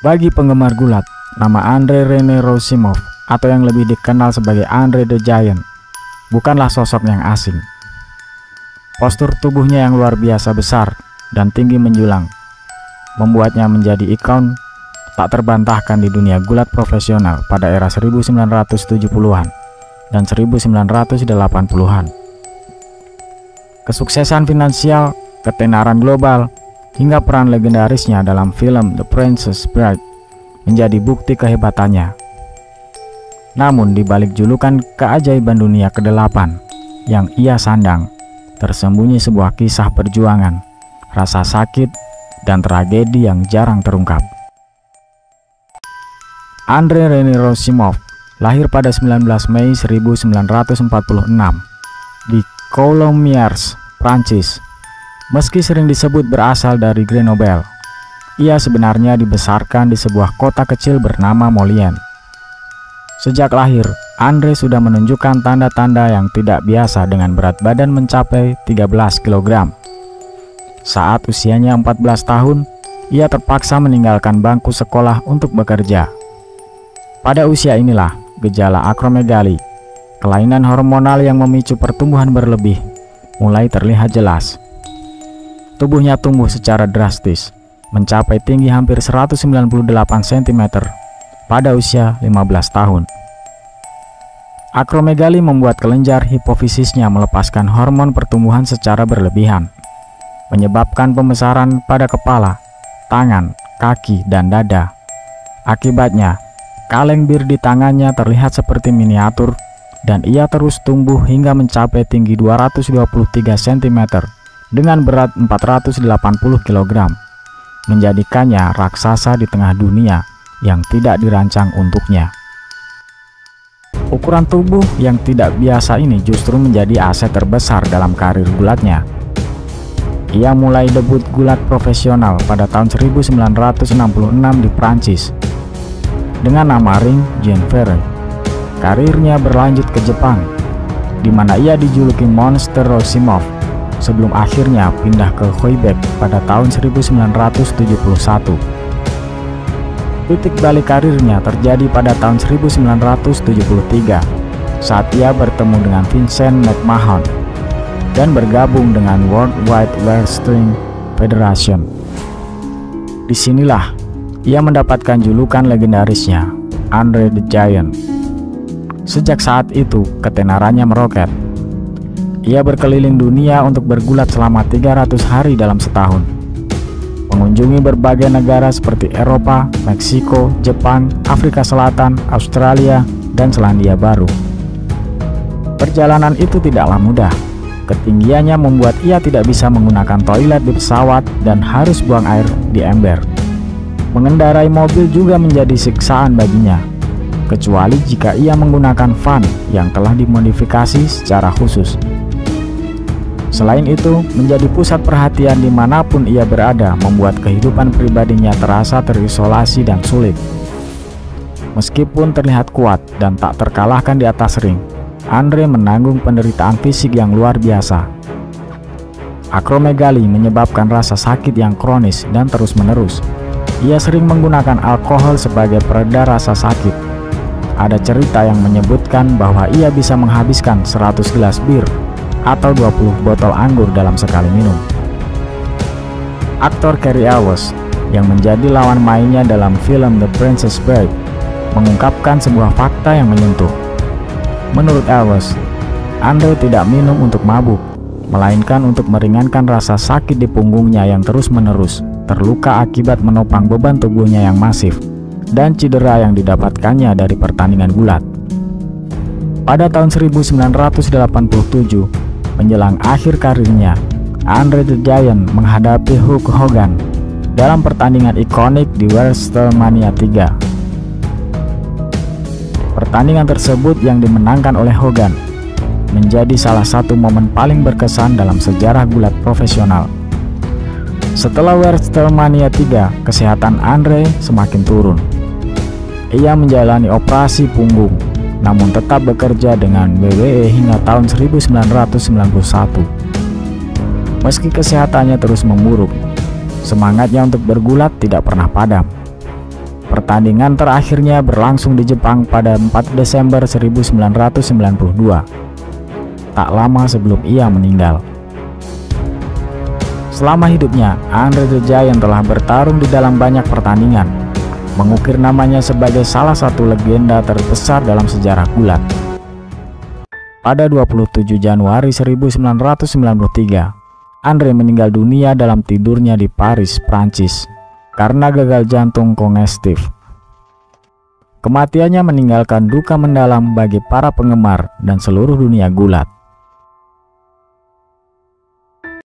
Bagi penggemar gulat, nama Andrei Rene Rousimov atau yang lebih dikenal sebagai Andre the Giant bukanlah sosok yang asing. Postur tubuhnya yang luar biasa besar dan tinggi menjulang membuatnya menjadi ikon tak terbantahkan di dunia gulat profesional pada era 1970-an dan 1980-an. Kesuksesan finansial, ketenaran global, hingga peran legendarisnya dalam film The Princess Bride menjadi bukti kehebatannya. Namun di balik julukan keajaiban dunia ke-8 yang ia sandang, tersembunyi sebuah kisah perjuangan, rasa sakit, dan tragedi yang jarang terungkap. Andrei Rene Rousimov lahir pada 19 Mei 1946 di Coulommiers, Prancis. Meski sering disebut berasal dari Grenoble, ia sebenarnya dibesarkan di sebuah kota kecil bernama Moulins. Sejak lahir, Andre sudah menunjukkan tanda-tanda yang tidak biasa dengan berat badan mencapai 13 kg. Saat usianya 14 tahun, ia terpaksa meninggalkan bangku sekolah untuk bekerja. Pada usia inilah, gejala akromegali, kelainan hormonal yang memicu pertumbuhan berlebih, mulai terlihat jelas. Tubuhnya tumbuh secara drastis, mencapai tinggi hampir 198 cm pada usia 15 tahun. Akromegali membuat kelenjar hipofisisnya melepaskan hormon pertumbuhan secara berlebihan, menyebabkan pembesaran pada kepala, tangan, kaki, dan dada. Akibatnya, kaleng bir di tangannya terlihat seperti miniatur dan ia terus tumbuh hingga mencapai tinggi 223 cm dengan berat 480 kg, menjadikannya raksasa di tengah dunia yang tidak dirancang untuknya. Ukuran tubuh yang tidak biasa ini justru menjadi aset terbesar dalam karir gulatnya. Ia mulai debut gulat profesional pada tahun 1966 di Prancis dengan nama ring Jean Ferret. Karirnya berlanjut ke Jepang, di mana ia dijuluki Monster Rousimov, sebelum akhirnya pindah ke Quebec pada tahun 1971. Titik balik karirnya terjadi pada tahun 1973 saat ia bertemu dengan Vincent McMahon dan bergabung dengan World Wide Wrestling Federation. Disinilah ia mendapatkan julukan legendarisnya Andre the Giant. Sejak saat itu ketenarannya meroket. Ia berkeliling dunia untuk bergulat selama 300 hari dalam setahun, mengunjungi berbagai negara seperti Eropa, Meksiko, Jepang, Afrika Selatan, Australia, dan Selandia Baru. Perjalanan itu tidaklah mudah. Ketinggiannya membuat ia tidak bisa menggunakan toilet di pesawat dan harus buang air di ember. Mengendarai mobil juga menjadi siksaan baginya, kecuali jika ia menggunakan van yang telah dimodifikasi secara khusus. Selain itu, menjadi pusat perhatian dimanapun ia berada membuat kehidupan pribadinya terasa terisolasi dan sulit. Meskipun terlihat kuat dan tak terkalahkan di atas ring, Andre menanggung penderitaan fisik yang luar biasa. Akromegali menyebabkan rasa sakit yang kronis dan terus-menerus. Ia sering menggunakan alkohol sebagai pereda rasa sakit. Ada cerita yang menyebutkan bahwa ia bisa menghabiskan 100 gelas bir atau 20 botol anggur dalam sekali minum. Aktor Cary Elwes yang menjadi lawan mainnya dalam film The Princess Bride mengungkapkan sebuah fakta yang menyentuh. Menurut Elwes, Andre tidak minum untuk mabuk, melainkan untuk meringankan rasa sakit di punggungnya yang terus-menerus, terluka akibat menopang beban tubuhnya yang masif, dan cedera yang didapatkannya dari pertandingan gulat. Pada tahun 1987, menjelang akhir karirnya, Andre the Giant menghadapi Hulk Hogan dalam pertandingan ikonik di WrestleMania 3. Pertandingan tersebut yang dimenangkan oleh Hogan menjadi salah satu momen paling berkesan dalam sejarah gulat profesional. Setelah WrestleMania 3, kesehatan Andre semakin turun. Ia menjalani operasi punggung, namun tetap bekerja dengan WWE hingga tahun 1991. Meski kesehatannya terus memburuk, semangatnya untuk bergulat tidak pernah padam. Pertandingan terakhirnya berlangsung di Jepang pada 4 Desember 1992, tak lama sebelum ia meninggal. Selama hidupnya, Andre the Giant telah bertarung di dalam banyak pertandingan, mengukir namanya sebagai salah satu legenda terbesar dalam sejarah gulat. Pada 27 Januari 1993, Andre meninggal dunia dalam tidurnya di Paris, Prancis, karena gagal jantung kongestif. Kematiannya meninggalkan duka mendalam bagi para penggemar dan seluruh dunia gulat.